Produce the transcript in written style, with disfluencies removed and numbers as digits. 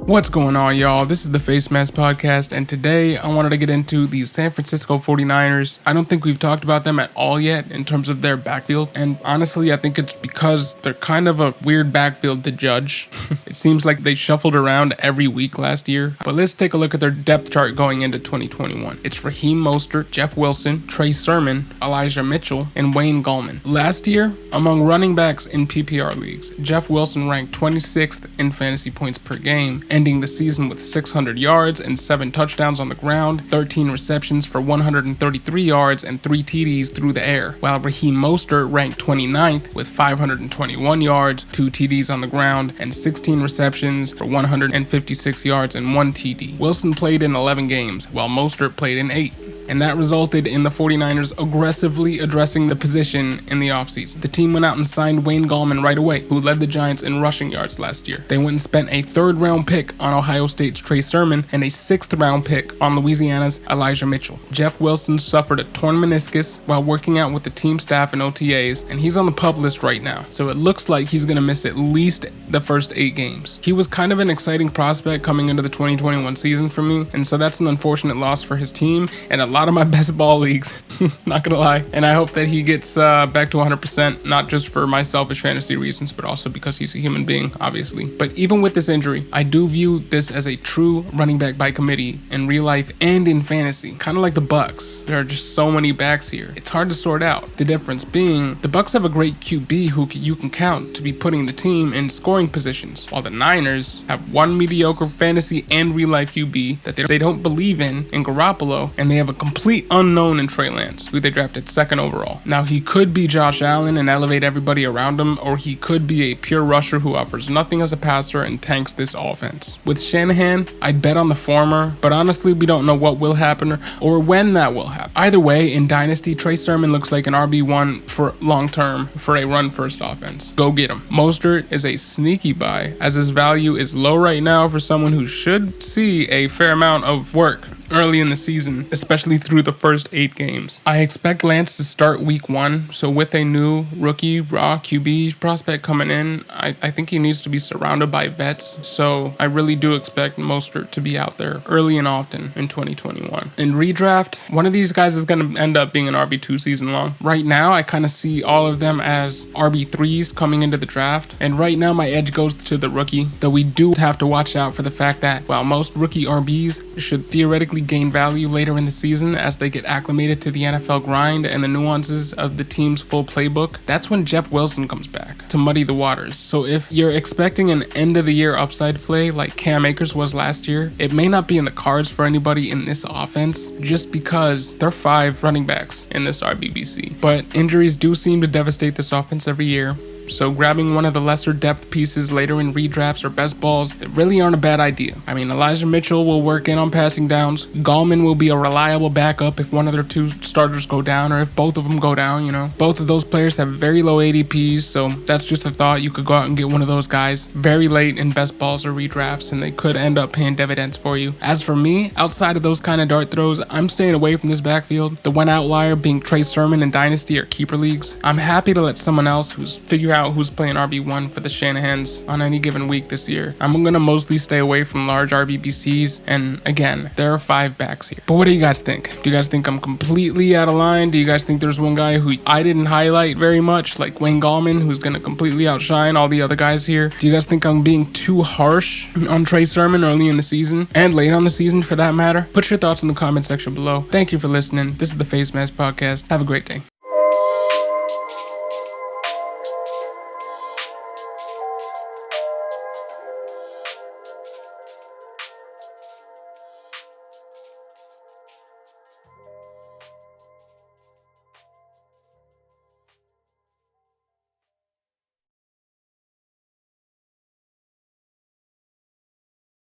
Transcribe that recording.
What's going on, y'all? This is the Face Mask Podcast, and today I wanted to get into the San Francisco 49ers. I don't think we've talked about them at all yet in terms of their backfield, and honestly, I think it's because they're kind of a weird backfield to judge. It seems like they shuffled around every week last year, but let's take a look at their depth chart going into 2021. It's Raheem Mostert, Jeff Wilson, Trey Sermon, Elijah Mitchell, and Wayne Gallman. Last year, among running backs in PPR leagues, Jeff Wilson ranked 26th in fantasy points per game, ending the season with 600 yards and 7 touchdowns on the ground, 13 receptions for 133 yards, and 3 TDs through the air, while Raheem Mostert ranked 29th with 521 yards, 2 TDs on the ground, and 16 receptions for 156 yards and 1 TD. Wilson played in 11 games, while Mostert played in 8. And that resulted in the 49ers aggressively addressing the position in the offseason. The team went out and signed Wayne Gallman right away, who led the Giants in rushing yards last year. They went and spent a 3rd-round pick on Ohio State's Trey Sermon and a 6th-round pick on Louisiana's Elijah Mitchell. Jeff Wilson suffered a torn meniscus while working out with the team staff and OTAs, and he's on the PUP list right now, so it looks like he's going to miss at least the first 8 games. He was kind of an exciting prospect coming into the 2021 season for me, and so that's an unfortunate loss for his team and a lot of my best ball leagues, not gonna lie. And I hope that he gets back to 100%, not just for my selfish fantasy reasons, but also because he's a human being, obviously. But even with this injury, I do view this as a true running back by committee in real life and in fantasy, kind of like the Bucks. There are just so many backs here. It's hard to sort out. The difference being, the Bucks have a great QB who you can count to be putting the team in scoring positions, while the Niners have one mediocre fantasy and real life QB that they don't believe in Garoppolo, and they have a complete unknown in Trey Lance, who they drafted 2nd overall. Now, he could be Josh Allen and elevate everybody around him, or he could be a pure rusher who offers nothing as a passer and tanks this offense. With Shanahan, I'd bet on the former, but honestly, we don't know what will happen or when that will happen. Either way, in Dynasty, Trey Sermon looks like an RB1 for long term for a run-first offense. Go get him. Mostert is a sneaky buy, as his value is low right now for someone who should see a fair amount of work early in the season, especially through the first 8 games. I expect Lance to start week 1, so with a new rookie raw QB prospect coming in, I think he needs to be surrounded by vets, so I really do expect Mostert to be out there early and often in 2021. In redraft, one of these guys is going to end up being an RB2 season long. Right now, I kind of see all of them as RB3s coming into the draft, and right now my edge goes to the rookie, though we do have to watch out for the fact that while most rookie RBs should theoretically gain value later in the season as they get acclimated to the NFL grind and the nuances of the team's full playbook, that's when Jeff Wilson comes back to muddy the waters. So if you're expecting an end-of-the-year upside play like Cam Akers was last year, it may not be in the cards for anybody in this offense just because there are 5 running backs in this RBBC. But injuries do seem to devastate this offense every year, so grabbing one of the lesser depth pieces later in redrafts or best balls really aren't a bad idea. I mean, Elijah Mitchell will work in on passing downs. Gallman will be a reliable backup if one of their 2 starters go down, or if both of them go down, you know. Both of those players have very low ADPs, so that's just a thought. You could go out and get one of those guys very late in best balls or redrafts, and they could end up paying dividends for you. As for me, outside of those kind of dart throws, I'm staying away from this backfield. The one outlier being Trey Sermon in Dynasty or Keeper Leagues. I'm happy to let someone else figure out who's playing RB1 for the Shanahans on any given week this year. I'm going to mostly stay away from large RBBCs, and again, there are 5 backs here. But what do you guys think? Do you guys think I'm completely out of line? Do you guys think there's one guy who I didn't highlight very much, like Wayne Gallman, who's going to completely outshine all the other guys here? Do you guys think I'm being too harsh on Trey Sermon early in the season, and late on the season for that matter? Put your thoughts in the comment section below. Thank you for listening. This is the Face Mask Podcast. Have a great day.